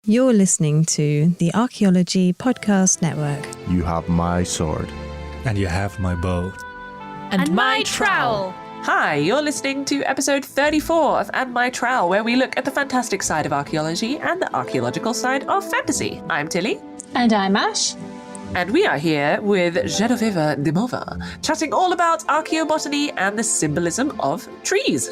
You're listening to the Archaeology Podcast Network. You have my sword. And you have my bow. And my trowel. Hi, you're listening to episode 34 of And My Trowel, where we look at the fantastic side of archaeology and the archaeological side of fantasy. I'm Tilly. And I'm Ash. And we are here with Genoveva Dimova, chatting all about archaeobotany and the symbolism of trees.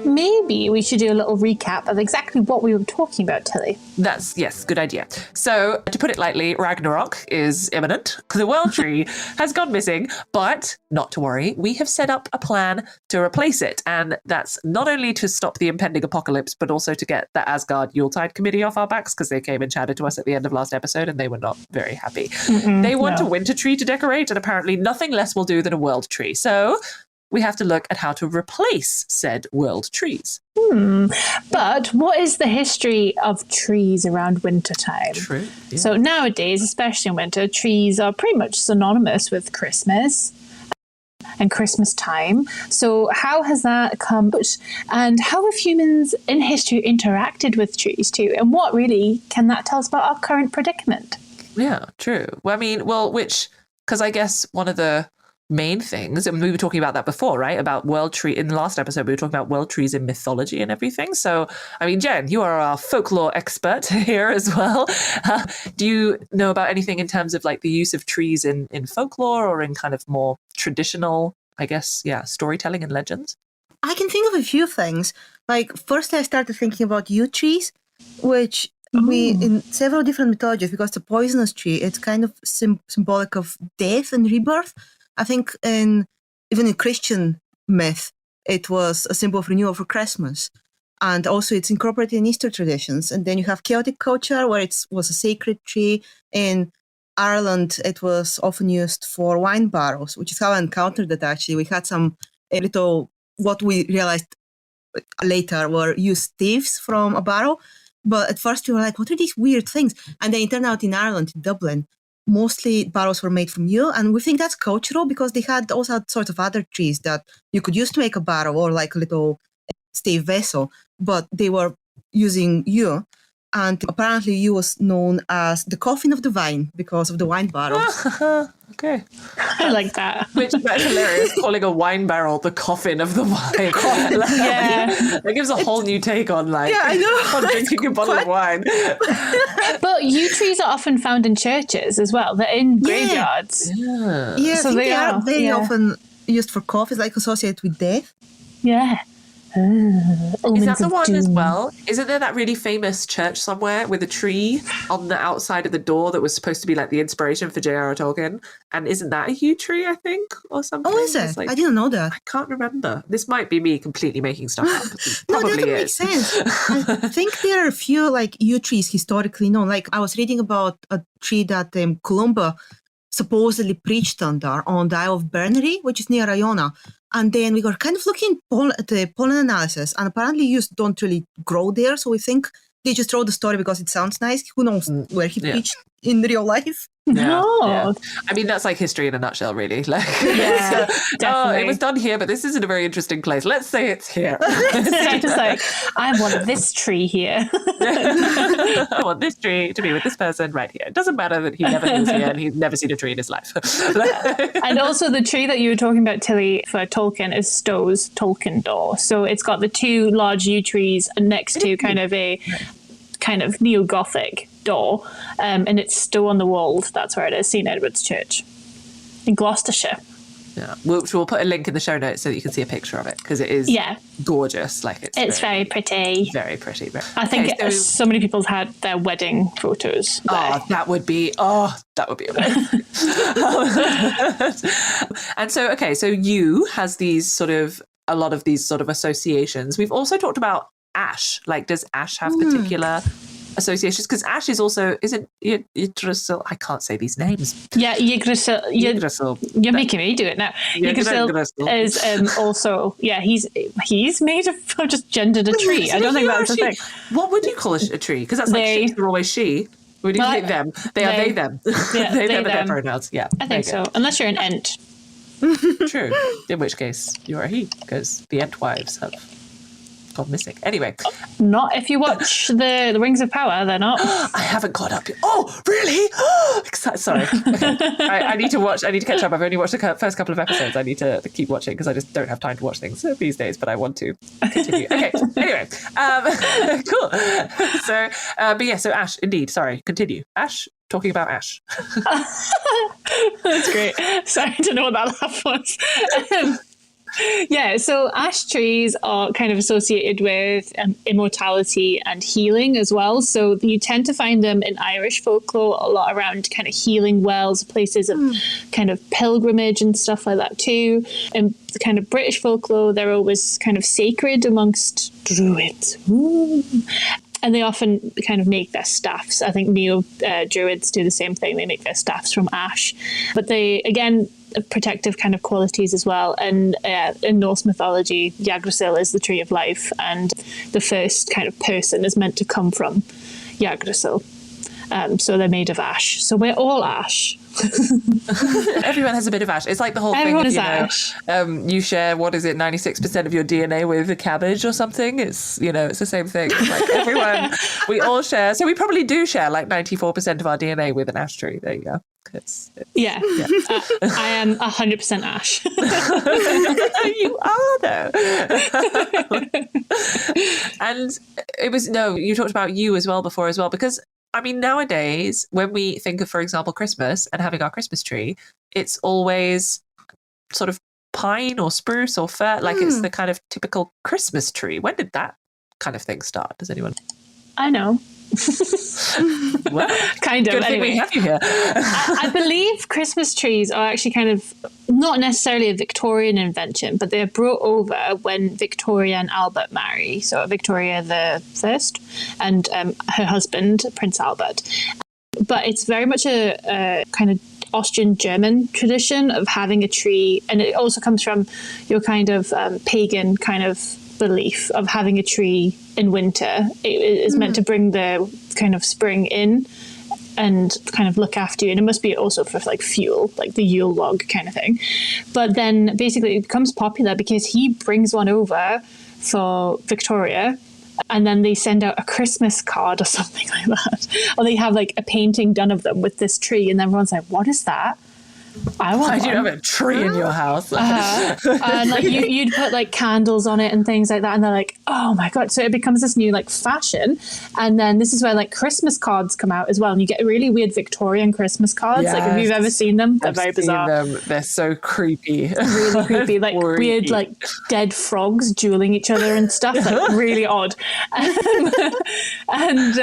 Maybe we should do a little recap of exactly what we were talking about, Tilly. Yes, good idea. So, to put it lightly, Ragnarok is imminent. The world tree has gone missing, but not to worry, we have set up a plan to replace it. And that's not only to stop the impending apocalypse, but also to get the Asgard Yuletide committee off our backs, because they came and chatted to us at the end of last episode and they were not very happy. They want a winter tree to decorate, and apparently nothing less will do than a world tree. So we have to look at how to replace said world trees. But what is the history of trees around wintertime? True. Yeah. So nowadays, especially in winter, trees are pretty much synonymous with Christmas and Christmas time. So how has that come about? And how have humans in history interacted with trees too? And what really can that tell us about our current predicament? Yeah, true. Because I guess one of the main things, and we were talking about that before, right? About world tree. In the last episode, we were talking about world trees in mythology and everything. So, I mean, Jen, you are our folklore expert here as well. Do you know about anything in terms of like the use of trees in folklore or in kind of more traditional, I guess, storytelling and legends? I can think of a few things. Like, first I started thinking about yew trees, which we, in several different mythologies, because the poisonous tree, it's kind of symbolic of death and rebirth. I think even in Christian myth, it was a symbol of renewal for Christmas. And also it's incorporated in Easter traditions. And then you have Celtic culture, where it was a sacred tree. In Ireland, it was often used for wine barrels, which is how I encountered it, actually. We had what we realized later were used thieves from a barrel. But at first we were like, what are these weird things? And then it turned out in Ireland, in Dublin, mostly barrels were made from yew. And we think that's cultural because they had also sort of other trees that you could use to make a barrel or like a little stave vessel, but they were using yew. And apparently yew was known as the coffin of the vine because of the wine barrels. Okay. I like that. Which that's hilarious, calling a wine barrel the coffin of the wine. That gives a whole new take on on drinking a bottle of wine. But yew trees are often found in churches as well. They're in graveyards. Yeah, So I think they are very often used for coffins, like associated with death. Yeah. Is that the one as well? Isn't there that really famous church somewhere with a tree on the outside of the door that was supposed to be like the inspiration for J.R.R. Tolkien? And isn't that a yew tree, I think, or something? Oh, is it? I didn't know that. I can't remember. This might be me completely making stuff up. No, Probably that makes sense. I think there are a few like yew trees historically known. Like I was reading about a tree that Columba supposedly preached under on the Isle of Bernery, which is near Iona. And then we were kind of looking at the pollen analysis, and apparently yews don't really grow there. So we think they just wrote the story because it sounds nice. Who knows where he preached in real life? No. I mean, that's like history in a nutshell, really. Like, Definitely. it was done here, but this isn't a very interesting place. Let's say it's here. It's just like, I want this tree here. I want this tree to be with this person right here. It doesn't matter that he never lives here and he's never seen a tree in his life. And also the tree that you were talking about, Tilly, for Tolkien is Stowe's Tolkien door. So it's got the two large yew trees next to kind of a neo-Gothic door, and it's Stowe on the Wold. That's where it is, St Edward's Church in Gloucestershire. Yeah, we'll put a link in the show notes so that you can see a picture of it, because it is gorgeous. Like it's very pretty. Very pretty. I think so many people have had their wedding photos there. That would be amazing. And so yew has a lot of these sort of associations. We've also talked about ash. Like, does ash have particular associations? Because ash is also, isn't Yggdrasil? I can't say these names. Yeah, Yggdrasil. You're making me do it now. Yggdrasil is also, he's made of, I've just gendered a tree. I don't think that's a thing. What would you call a tree? Because that's like ships are always she. Would you say them? They are they, them. Yeah, they them, and their pronouns. Yeah. I think so. Unless you're an Ent. True. In which case, you are he, because the Ent wives have gone missing. Anyway. Not if you watch the Rings of Power, they're not. I haven't caught up yet. Oh, really? Sorry. Okay. I need to catch up. I've only watched the first couple of episodes. I need to keep watching because I just don't have time to watch things these days, but I want to continue. Okay, anyway. Cool. So, but yeah, so Ash, indeed. Sorry, continue. Ash, talking about Ash. That's great. Sorry, I don't know what that laugh was. Yeah, so ash trees are kind of associated with immortality and healing as well. So you tend to find them in Irish folklore a lot around kind of healing wells, places of kind of pilgrimage and stuff like that too. In the kind of British folklore, they're always kind of sacred amongst druids. And they often kind of make their staffs. I think neo-druids do the same thing. They make their staffs from ash. But they, again, protective kind of qualities as well. And in Norse mythology, Yggdrasil is the tree of life, and the first kind of person is meant to come from Yggdrasil. So they're made of ash. So we're all ash. Everyone has a bit of ash. It's like the whole Everyone thing. is ash. You share 96% of your DNA with a cabbage or something. It's it's the same thing. It's like everyone, we all share. So we probably do share like 94% of our DNA with an ash tree. There you go. Yeah. I am 100% ash. You are though. And you talked about you as well before as well, because I mean, nowadays, when we think of, for example, Christmas and having our Christmas tree, it's always sort of pine or spruce or fir, like it's the kind of typical Christmas tree. When did that kind of thing start? Does anyone? I know. Well, kind of. Good thing anyway. we have you here. I believe Christmas trees are actually kind of not necessarily a Victorian invention, but they're brought over when Victoria and Albert marry. So Victoria the First and her husband, Prince Albert. But it's very much a kind of Austrian-German tradition of having a tree. And it also comes from your kind of pagan kind of belief of having a tree in winter. It is meant to bring the kind of spring in and kind of look after you. And it must be also for like fuel, like the Yule log kind of thing. But then basically it becomes popular because he brings one over for Victoria, and then they send out a Christmas card or something like that. Or they have like a painting done of them with this tree, and everyone's like, what is that? I want you have a tree in your house. And like you'd put like candles on it and things like that, and they're like, oh my god. So it becomes this new like fashion. And then this is where like Christmas cards come out as well, and you get really weird Victorian Christmas cards. Yes. Like if you've ever seen them, they're very bizarre. They're so creepy. Really creepy, like weird like dead frogs dueling each other and stuff, like really odd. And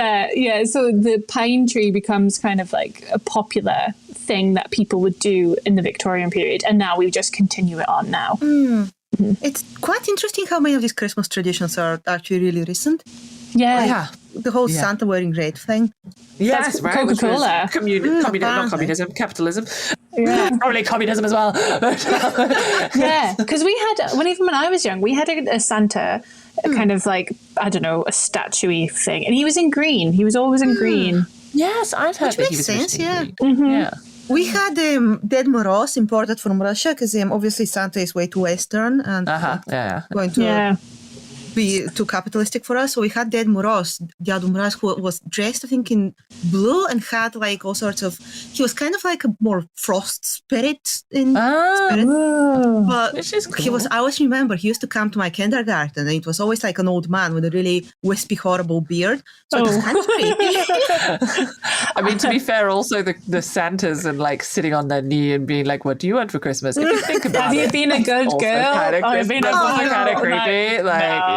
so the pine tree becomes kind of like a popular thing that people would do in the Victorian period, and now we just continue it on now. It's quite interesting how many of these Christmas traditions are actually really recent. Yeah. The whole Santa wearing red thing. Yes, That's right. Coca-Cola. Not communism, capitalism. Yeah. Probably communism as well. Yeah, because even when I was young, we had a Santa, kind of like, I don't know, a statue-y thing, and he was in green. He was always in green. Yes, I've heard that he was sense, yeah. Yeah. We had Dead Moroz imported from Russia because obviously Santa is way too Western and going to be too capitalistic for us. So we had Dead Moroz, Dead Moroz, who was dressed, I think, in blue and had like all sorts of. He was kind of like a more frost spirit in spirit, but which is cool. he was. I always remember he used to come to my kindergarten, and it was always like an old man with a really wispy, horrible beard. So it was kind of creepy. I mean, to be fair, also the Santas and like sitting on their knee and being like, "What do you want for Christmas?" If you think about Have you been a good girl? Kind of creepy. No,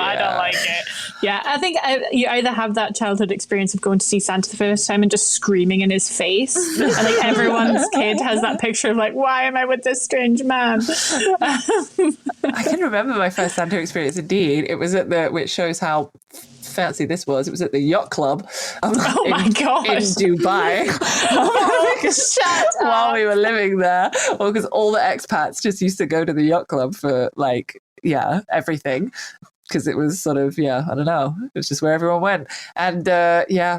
I don't like it. Yeah, I think you either have that childhood experience of going to see Santa the first time and just screaming in his face, and like everyone's kid has that picture of like, why am I with this strange man? I can remember my first Santa experience. Indeed, it was which shows how fancy this was. It was at the yacht club in Dubai. Shut up. While we were living there, well, because all the expats just used to go to the yacht club for like everything. Because it was sort of, I don't know, it was just where everyone went. And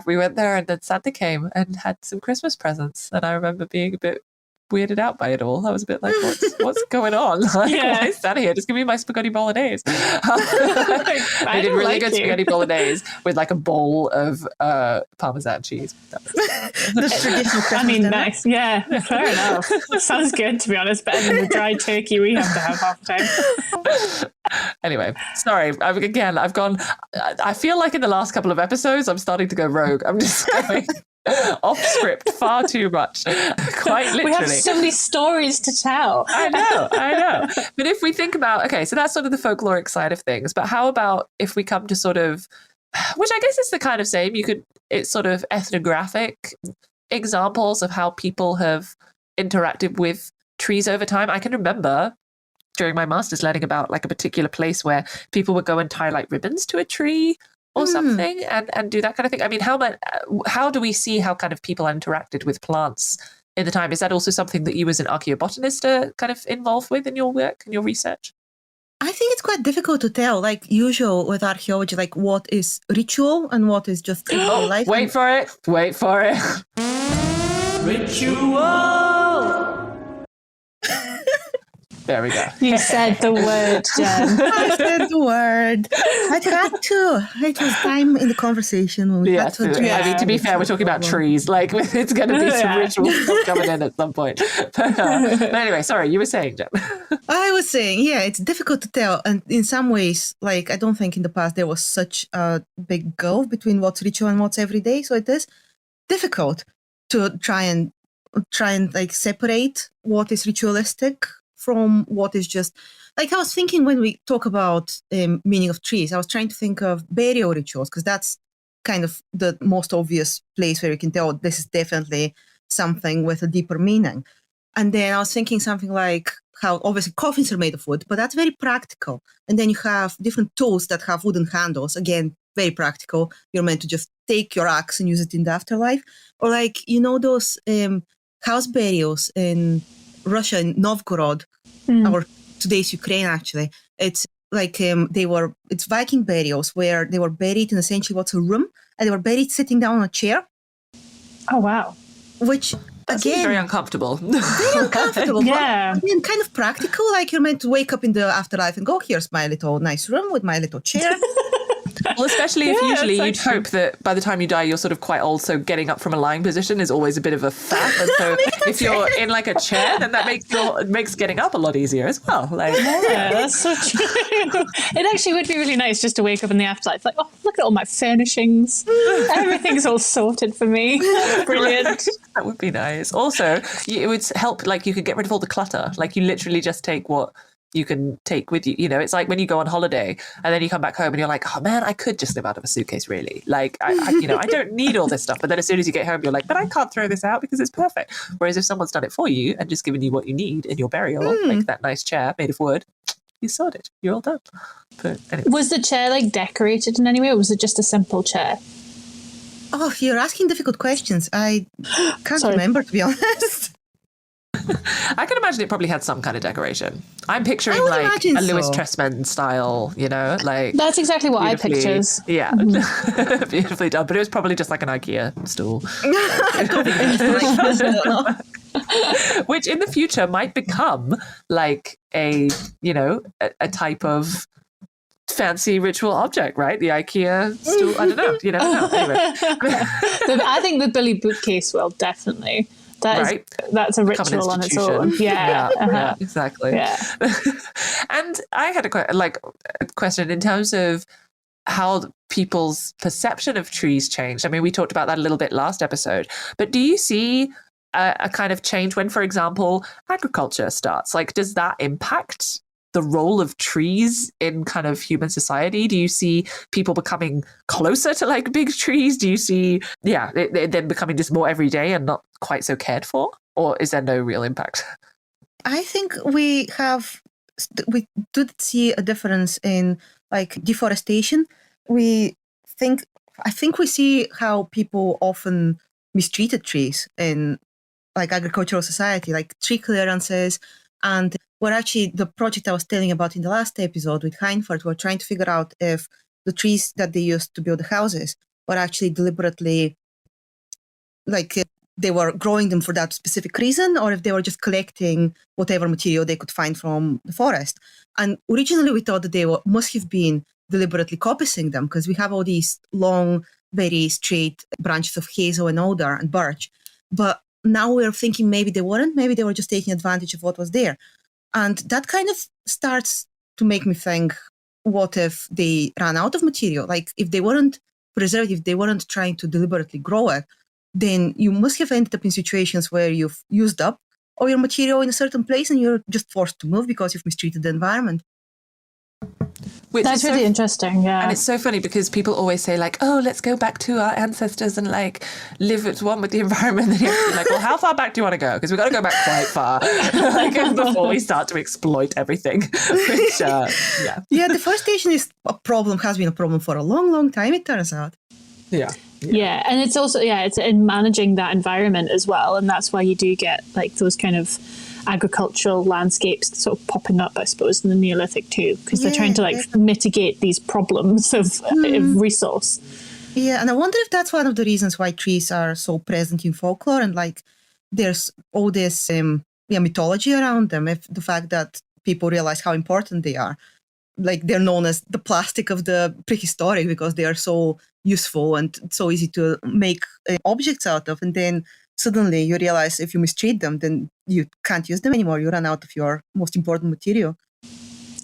we went there, and then Santa came and had some Christmas presents. And I remember being a bit weirded out by it all. I was a bit like, what's going on? Like, why is that here? Just give me my spaghetti bolognese. They did really good spaghetti bolognese with like a bowl of Parmesan cheese. The traditional Christmas dinner. Nice. Yeah, fair enough. Sounds good, to be honest. Better than the dry turkey we have to have half the time. Anyway, sorry. I've gone. I feel like in the last couple of episodes, I'm starting to go rogue. I'm just going off script far too much. Quite literally. We have so many stories to tell. I know. But if we think about, okay, so that's sort of the folkloric side of things. But how about if we come to sort of, which I guess is the kind of same, it's sort of ethnographic examples of how people have interacted with trees over time. I can remember during my master's learning about like a particular place where people would go and tie like ribbons to a tree or something and do that kind of thing. I mean, how do we see how kind of people interacted with plants in the time? Is that also something that you as an archaeobotanist are kind of involved with in your work and your research? I think it's quite difficult to tell, like usual with archaeology, like what is ritual and what is just everyday life. Wait for it. Ritual! There we go. You said the word, Jen. I said the word. I had to. It was time in the conversation when we had to address. I mean, to be fair, we're talking about trees. Like, it's going to be some ritual stuff coming in at some point. But anyway, sorry, you were saying, Jen. I was saying, yeah, it's difficult to tell. And in some ways, like, I don't think in the past there was such a big gulf between what's ritual and what's everyday. So it is difficult to try and like separate what is ritualistic from what is just, like, I was thinking when we talk about meaning of trees, I was trying to think of burial rituals, because that's kind of the most obvious place where you can tell this is definitely something with a deeper meaning. And then I was thinking something like how obviously coffins are made of wood, but that's very practical. And then you have different tools that have wooden handles. Again, very practical. You're meant to just take your axe and use it in the afterlife. Or like, those house burials in Russia, in Novgorod, or today's Ukraine, actually. It's like it's Viking burials where they were buried in essentially what's a room, and they were buried sitting down on a chair. Oh, wow. Which, That's again, very uncomfortable. very uncomfortable. Yeah. But, I mean, kind of practical. Like you're meant to wake up in the afterlife and go, here's my little nice room with my little chair. Well, especially if usually you'd hope that by the time you die, you're sort of quite old. So getting up from a lying position is always a bit of a faff. And so if you're in like a chair, then that makes getting up a lot easier as well. Like, Yeah, that's so true. It actually would be really nice just to wake up in the afterlife, like, oh, look at all my furnishings. Everything's all sorted for me. Brilliant. That would be nice. Also, it would help, like you could get rid of all the clutter. Like you literally just take what you can take with you. It's like when you go on holiday and then you come back home and you're like, oh man, I could just live out of a suitcase, really. Like, I don't need all this stuff. But then as soon as you get home, you're like, but I can't throw this out because it's perfect. Whereas if someone's done it for you and just given you what you need in your burial, like that nice chair made of wood, you sorted. You're all done. But anyway. Was the chair like decorated in any way, or was it just a simple chair? Oh, you're asking difficult questions. I can't remember, to be honest. I can imagine it probably had some kind of decoration. I'm picturing would like imagine a Louis so. Tressman style, like That's exactly what I beautifully- pictures. Yeah, beautifully done. But it was probably just like an IKEA stool, which in the future might become like a type of fancy ritual object, right? The IKEA stool. I don't know. You never know. Anyway. I think the Billy bookcase will definitely. That's a ritual on its own. Yeah, Yeah. yeah, exactly. Yeah. And I had a question in terms of how people's perception of trees changed. I mean, we talked about that a little bit last episode, but do you see a kind of change when, for example, agriculture starts? Like, does that impact the role of trees in kind of human society? Do you see people becoming closer to like big trees? Do you see, it then becoming just more everyday and not quite so cared for? Or is there no real impact? I think we do see a difference in like deforestation. I think we see how people often mistreated trees in like agricultural society, like tree clearances. And we're actually, the project I was telling about in the last episode with Heinfurt, we're trying to figure out if the trees that they used to build the houses were actually deliberately like they were growing them for that specific reason, or if they were just collecting whatever material they could find from the forest. And originally we thought that they must have been deliberately copicing them, because we have all these long, very straight branches of hazel and alder and birch. But now we're thinking maybe they weren't, maybe they were just taking advantage of what was there. And that kind of starts to make me think, what if they ran out of material? Like, if they weren't preserved, if they weren't trying to deliberately grow it, then you must have ended up in situations where you've used up all your material in a certain place and you're just forced to move because you've mistreated the environment. That's really interesting, yeah. And it's so funny because people always say, like, oh, let's go back to our ancestors and, like, live at one with the environment. And you're like, well, how far back do you want to go? Because we've got to go back quite far before we start to exploit everything. Which, Yeah, deforestation has been a problem for a long, long time, it turns out. Yeah, and it's also, it's in managing that environment as well. And that's why you do get, like, those kind of agricultural landscapes sort of popping up, I suppose, in the Neolithic too, because they're trying to, like, mitigate these problems of resource. Yeah, and I wonder if that's one of the reasons why trees are so present in folklore, and, like, there's all this mythology around them, if the fact that people realize how important they are. Like, they're known as the plastic of the prehistoric because they are so useful and so easy to make objects out of. And then suddenly you realize if you mistreat them, then you can't use them anymore. You run out of your most important material.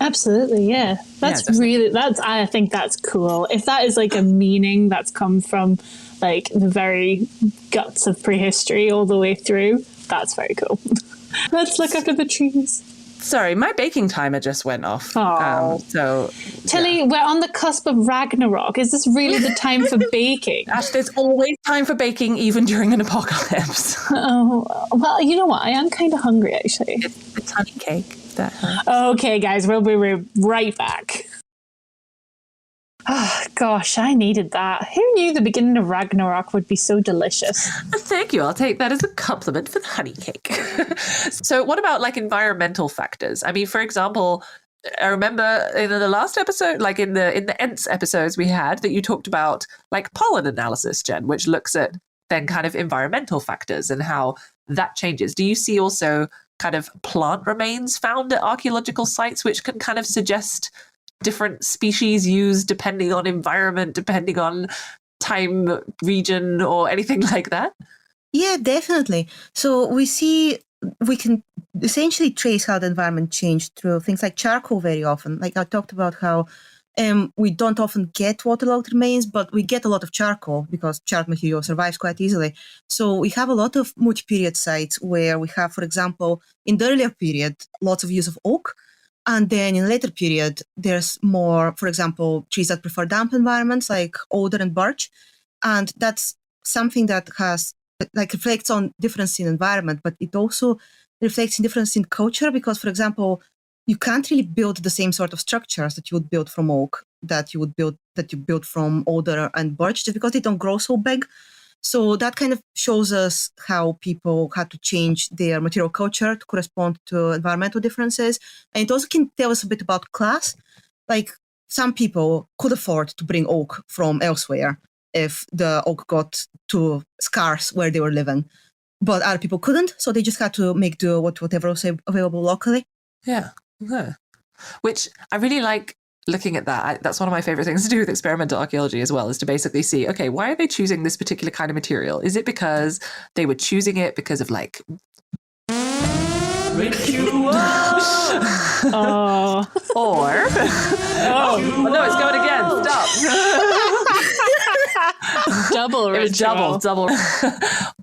Absolutely, yeah. I think that's cool. If that is, like, a meaning that's come from, like, the very guts of prehistory all the way through, that's very cool. Let's look after the trees. Sorry, my baking timer just went off. Tilly, we're on the cusp of Ragnarok. Is this really the time for baking? Ash, there's always time for baking, even during an apocalypse. Oh, well, you know what? I am kind of hungry, actually. It's honey cake. That helps. Okay, guys, we'll be right back. Oh, gosh, I needed that. Who knew the beginning of Ragnarok would be so delicious? Thank you. I'll take that as a compliment for the honey cake. So what about, like, environmental factors? I mean, for example, I remember in the last episode, like in the Ents episodes we had, that you talked about, like, pollen analysis, Jen, which looks at then kind of environmental factors and how that changes. Do you see also kind of plant remains found at archaeological sites which can kind of suggest different species used depending on environment, depending on time, region, or anything like that? Yeah, definitely. So we can essentially trace how the environment changed through things like charcoal very often. Like I talked about how we don't often get waterlogged remains, but we get a lot of charcoal because charred material survives quite easily. So we have a lot of multi-period sites where we have, for example, in the earlier period, lots of use of oak. And then in a later period, there's more, for example, trees that prefer damp environments like alder and birch. And that's something that has, like, reflects on difference in environment, but it also reflects in difference in culture because, for example, you can't really build the same sort of structures that you would build from oak that you build from alder and birch just because they don't grow so big. So that kind of shows us how people had to change their material culture to correspond to environmental differences. And it also can tell us a bit about class. Like, some people could afford to bring oak from elsewhere if the oak got too scarce where they were living. But other people couldn't, so they just had to make do with whatever was available locally. Yeah. Which I really like. Looking at that, that's one of my favorite things to do with experimental archaeology as well, is to basically see, okay, why are they choosing this particular kind of material? Is it because they were choosing it because of, like, ritual? Or no, it's going again. Stop. Double ritual. Double.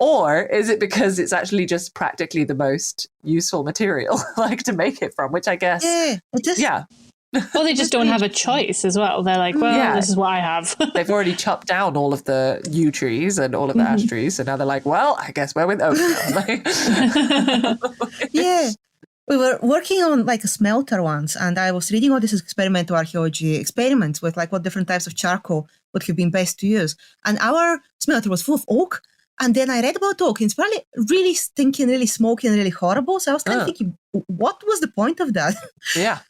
Or is it because it's actually just practically the most useful material, like, to make it from? Which I guess, yeah. Well, they just don't have a choice as well. They're like, well, this is what I have. They've already chopped down all of the yew trees and all of the ash trees. So now they're like, well, I guess we're with oak now. Yeah. We were working on, like, a smelter once, and I was reading all these experimental archaeology experiments with, like, what different types of charcoal would have been best to use. And our smelter was full of oak. And then I read about oak, and it's probably really stinky and really smoky and really horrible. So I was kind of thinking, what was the point of that? Yeah.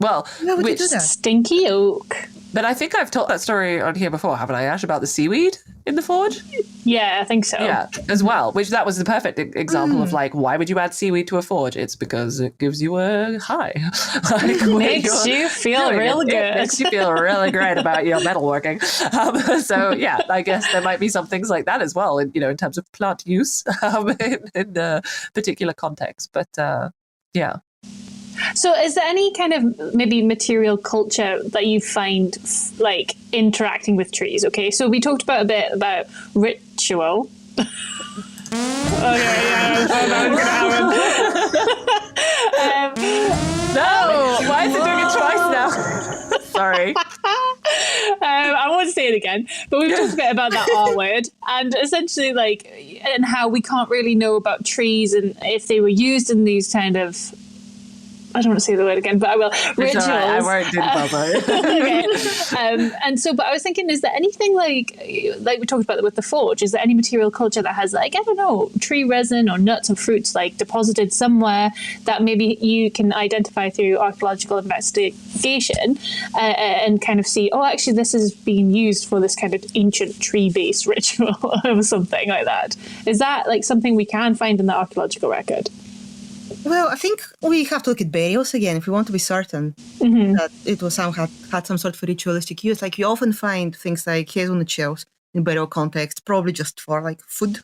Well, Why would you do that? Stinky oak. But I think I've told that story on here before, haven't I, Ash, about the seaweed in the forge? Yeah, I think so. Yeah, as well, which that was the perfect example of like, why would you add seaweed to a forge? It's because it gives you a high. Like, when Makes you're you feel doing real it, good. It makes you feel really great about your metalworking. So yeah, I guess there might be some things like that as well, in terms of plant use in the particular context. But yeah. So is there any kind of maybe material culture that you find like interacting with trees? Okay, so we talked about a bit about ritual. Okay, yeah, I thought that was going to happen. No, why is it doing it twice now? Sorry. I won't say it again, but we've talked a bit about that R word, and essentially and how we can't really know about trees and if they were used in these kind of, I don't want to say the word again, but I will. Rituals. Right. I won't do Okay. But I was thinking, is there anything like we talked about with the forge? Is there any material culture that has I don't know, tree resin or nuts or fruits deposited somewhere that maybe you can identify through archaeological investigation and kind of see, oh, actually, this is being used for this kind of ancient tree-based ritual or something like that? Is that something we can find in the archaeological record? Well, I think we have to look at burials again if we want to be certain that it was somehow had some sort of ritualistic use. You often find things like hazelnut shells in burial context, probably just for food.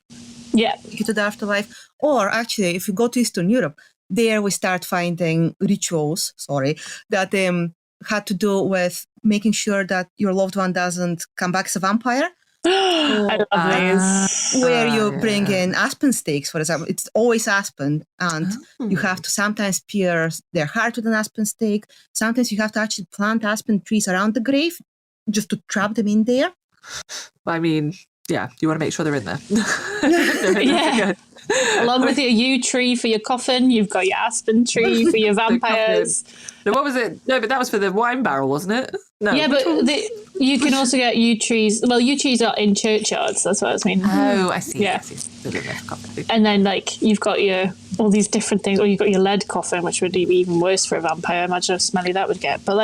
Yeah. To the afterlife. Or actually, if you go to Eastern Europe, there we start finding rituals, that had to do with making sure that your loved one doesn't come back as a vampire. I love these. Where you bring in aspen stakes, for example. It's always aspen, and you have to sometimes pierce their heart with an aspen stake. Sometimes you have to actually plant aspen trees around the grave just to trap them in there. I mean, yeah, you want to make sure they're in there. Yeah. Along with your yew tree for your coffin, you've got your aspen tree for your vampires. No, what was it? No, but that was for the wine barrel, wasn't it? No. Yeah, but you can also get yew trees. Well, yew trees are in churchyards. That's what I mean. Oh, I see. Yeah. I see. And then you've got all these different things, or you've got your lead coffin, which would be even worse for a vampire. Imagine how smelly that would get. But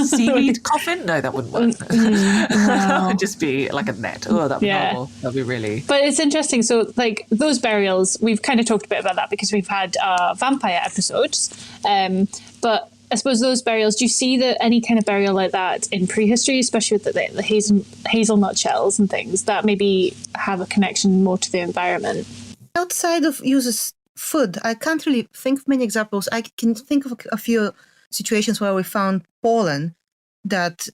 seaweed coffin? No, that wouldn't work. That would just be like a net. Oh, that'd be horrible. That'd be really. But it's interesting. So those burials, we've kind of talked a bit about that because we've had vampire episodes. But I suppose those burials, do you see any kind of burial like that in prehistory, especially with the hazelnut shells and things that maybe have a connection more to the environment? Outside of uses food, I can't really think of many examples. I can think of a few situations where we found pollen but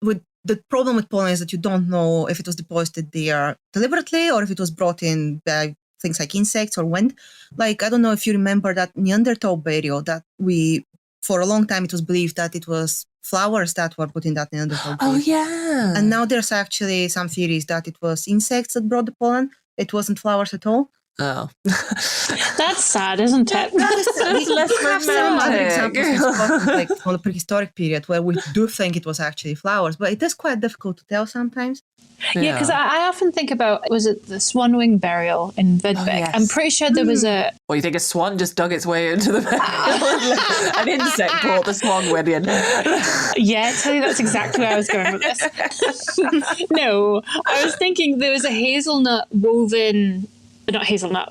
with the problem with pollen is that you don't know if it was deposited there deliberately or if it was brought in by things like insects or wind. I don't know if you remember that Neanderthal burial that for a long time it was believed that it was flowers that were put in that Neanderthal burial. Oh, yeah. And now there's actually some theories that it was insects that brought the pollen. It wasn't flowers at all. Oh. That's sad, isn't it? We have some other examples from the prehistoric period where we do think it was actually flowers, but it is quite difficult to tell sometimes. Yeah, because I often think about, was it the swan wing burial in Vidbeck? Oh, yes. I'm pretty sure there was a... Well, you think a swan just dug its way into the burial? An insect brought the swan wing in. Yeah, I tell you, that's exactly where I was going with this. No, I was thinking there was a hazelnut woven... Not hazelnut,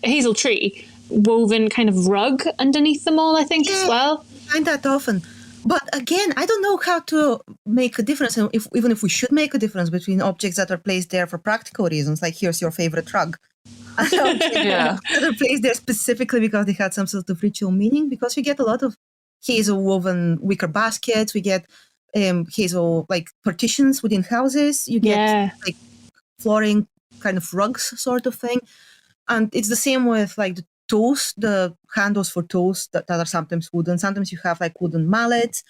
hazel tree woven kind of rug underneath them all, I think, as well. I find that often. But again, I don't know how to make a difference, even if we should make a difference between objects that are placed there for practical reasons, like here's your favorite rug. That are placed there specifically because they had some sort of ritual meaning, because we get a lot of hazel woven wicker baskets, we get hazel partitions within houses, you get flooring kind of rugs sort of thing. And it's the same with the tools, the handles for tools that are sometimes wooden. Sometimes you have wooden mallets.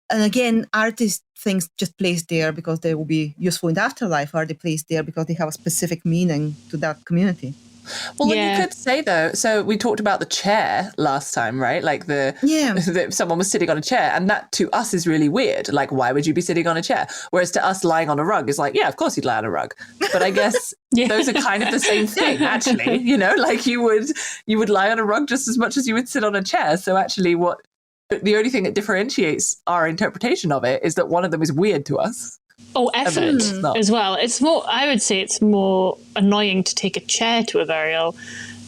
And again, are these things just placed there because they will be useful in the afterlife? Are they placed there because they have a specific meaning to that community? Well, you could say though, so we talked about the chair last time, right? Like someone was sitting on a chair, and that to us is really weird. Like, why would you be sitting on a chair? Whereas to us, lying on a rug is like, yeah, of course you'd lie on a rug. But I guess those are kind of the same thing, actually. You know, like you would lie on a rug just as much as you would sit on a chair. So actually, the only thing that differentiates our interpretation of it is that one of them is weird to us. Oh, effort as well. It's more, I would say it's more annoying to take a chair to a burial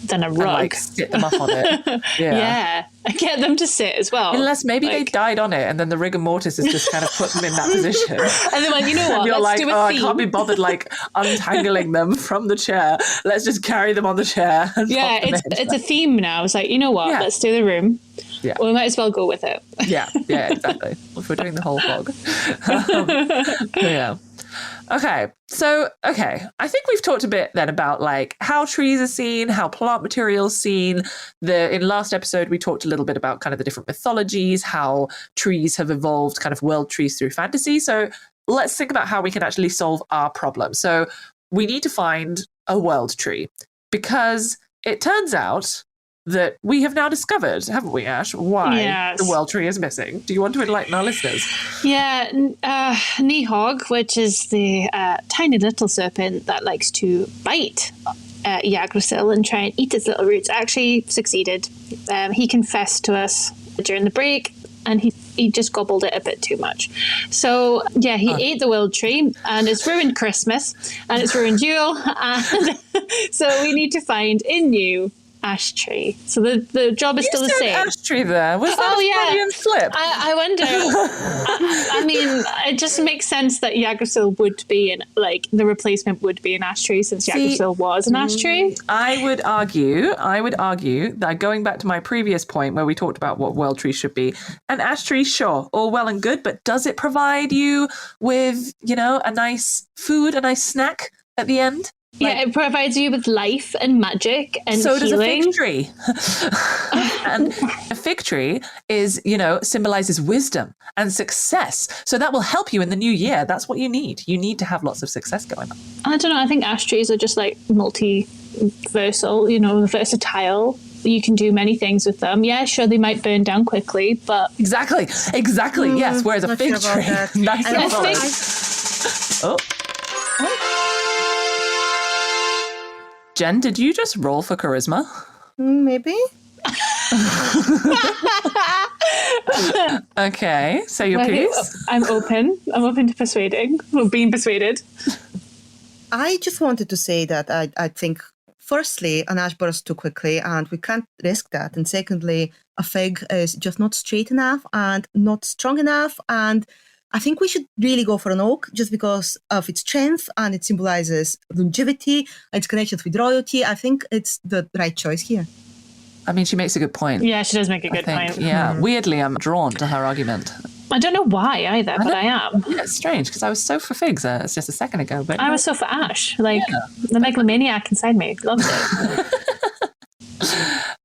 than a rug. And, like, sit them up on it. Yeah. And get them to sit as well. Unless maybe they died on it and then the rigor mortis has just kind of put them in that position. And they're like, you know what, you're let's like, do a theme. I can't be bothered like untangling them from the chair. Let's just carry them on the chair. And it's a theme now. It's like, you know what, let's do the room. Yeah. We might as well go with it. Yeah, exactly. If we're doing the whole hog. Yeah. Okay. So, I think we've talked a bit then about like how trees are seen, how plant materials seen. In last episode, we talked a little bit about kind of the different mythologies, how trees have evolved, kind of world trees through fantasy. So let's think about how we can actually solve our problem. So we need to find a world tree, because it turns out that we have now discovered, haven't we, Ash, why the world tree is missing. Do you want to enlighten our listeners? Yeah, Nihog, which is the tiny little serpent that likes to bite Yggdrasil and try and eat its little roots, actually succeeded. He confessed to us during the break, and he just gobbled it a bit too much. So, he ate the world tree, and it's ruined Christmas, and it's ruined Yule, and so we need to find a new ash tree. So the job is still the same. Ash tree there. Was that a Freudian slip? I wonder. I mean, it just makes sense that Yggdrasil would be the replacement would be an ash tree, since Yggdrasil was an ash tree. I would argue that, going back to my previous point where we talked about what world tree should be, an ash tree, sure, all well and good, but does it provide you with, a nice food, a nice snack at the end? It provides you with life and magic and so healing. Does a fig tree. And a fig tree is, symbolizes wisdom and success. So that will help you in the new year. That's what you need. You need to have lots of success going on. I don't know. I think ash trees are just like multi-versal, versatile. You can do many things with them. Yeah, sure, they might burn down quickly, but... Exactly. Yes, whereas a fig tree... Jen, did you just roll for charisma? Maybe. Okay, say your piece. I'm open. I'm open to persuading, or being persuaded. I just wanted to say that I think, firstly, an ash burns too quickly, and we can't risk that. And secondly, a fig is just not straight enough and not strong enough. And I think we should really go for an oak, just because of its strength, and it symbolizes longevity, its connection with royalty. I think it's the right choice here. I mean, she makes a good point. Yeah, she does make a good point. Yeah, weirdly, I'm drawn to her argument. I don't know why either, but I am. Yeah, it's strange, because I was so for figs just a second ago. But I was so for ash. The megalomaniac inside me loves it.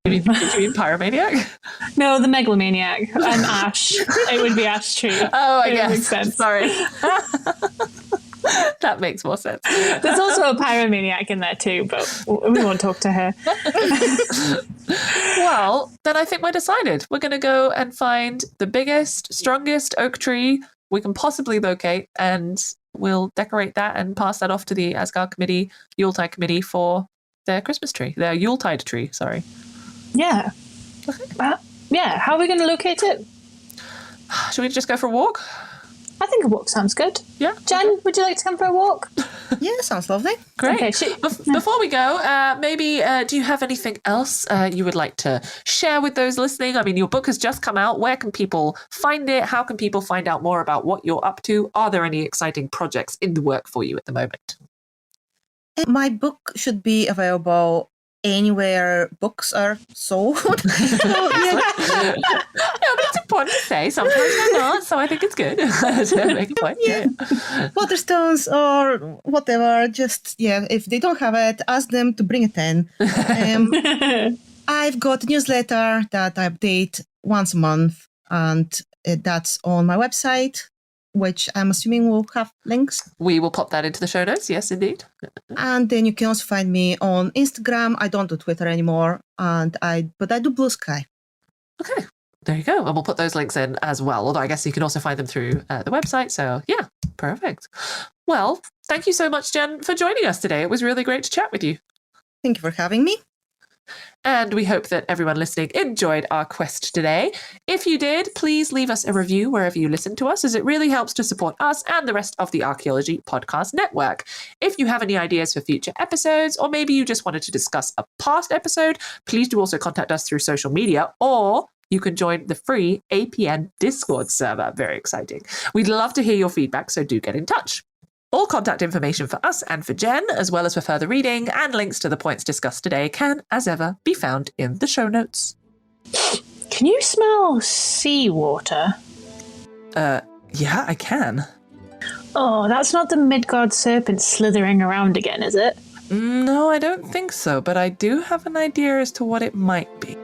Do you mean pyromaniac? No, the megalomaniac. I'm ash. It would be ash tree. Oh, I guess. Makes sense. Sorry. That makes more sense. There's also a pyromaniac in there too, but we won't talk to her. Well, then I think we're decided. We're going to go and find the biggest, strongest oak tree we can possibly locate, and we'll decorate that and pass that off to the Asgard committee, Yuletide committee, for their Christmas tree, their Yuletide tree, sorry. Yeah. How are we going to locate it? Should we just go for a walk? I think a walk sounds good. Yeah. Jen, would you like to come for a walk? Yeah, sounds lovely. Great. Okay, Before we go, maybe do you have anything else you would like to share with those listening? I mean, your book has just come out. Where can people find it? How can people find out more about what you're up to? Are there any exciting projects in the work for you at the moment? My book should be available anywhere books are sold. No, but it's important to say. Sometimes they're not, so I think it's good to make a point. Yeah. Waterstones or whatever, just, if they don't have it, ask them to bring it in. I've got a newsletter that I update once a month, and that's on my website. which I'm assuming will have links. We will pop that into the show notes. Yes, indeed. And then you can also find me on Instagram. I don't do Twitter anymore, but I do Blue Sky. Okay, there you go. And we'll put those links in as well. Although I guess you can also find them through the website. So yeah, perfect. Well, thank you so much, Jen, for joining us today. It was really great to chat with you. Thank you for having me. And we hope that everyone listening enjoyed our quest today. If you did, please leave us a review wherever you listen to us, as it really helps to support us and the rest of the Archaeology Podcast Network. If you have any ideas for future episodes, or maybe you just wanted to discuss a past episode, please do also contact us through social media, or you can join the free APN Discord server. Very exciting. We'd love to hear your feedback, so do get in touch. All contact information for us and for Jen, as well as for further reading and links to the points discussed today, can, as ever, be found in the show notes. Can you smell seawater? Yeah, I can. Oh, that's not the Midgard serpent slithering around again, is it? No, I don't think so, but I do have an idea as to what it might be.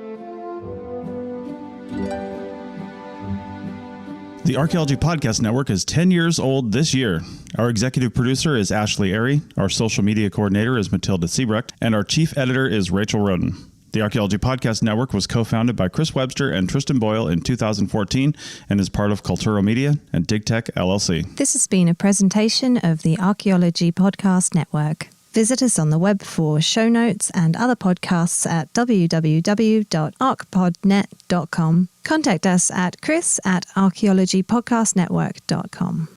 The Archaeology Podcast Network is 10 years old this year. Our executive producer is Ashley Airy, our social media coordinator is Matilda Siebrecht, and our chief editor is Rachel Roden. The Archaeology Podcast Network was co-founded by Chris Webster and Tristan Boyle in 2014 and is part of Cultura Media and DigTech LLC. This has been a presentation of the Archaeology Podcast Network. Visit us on the web for show notes and other podcasts at www.archpodnet.com. Contact us at chris@archaeologypodcastnetwork.com.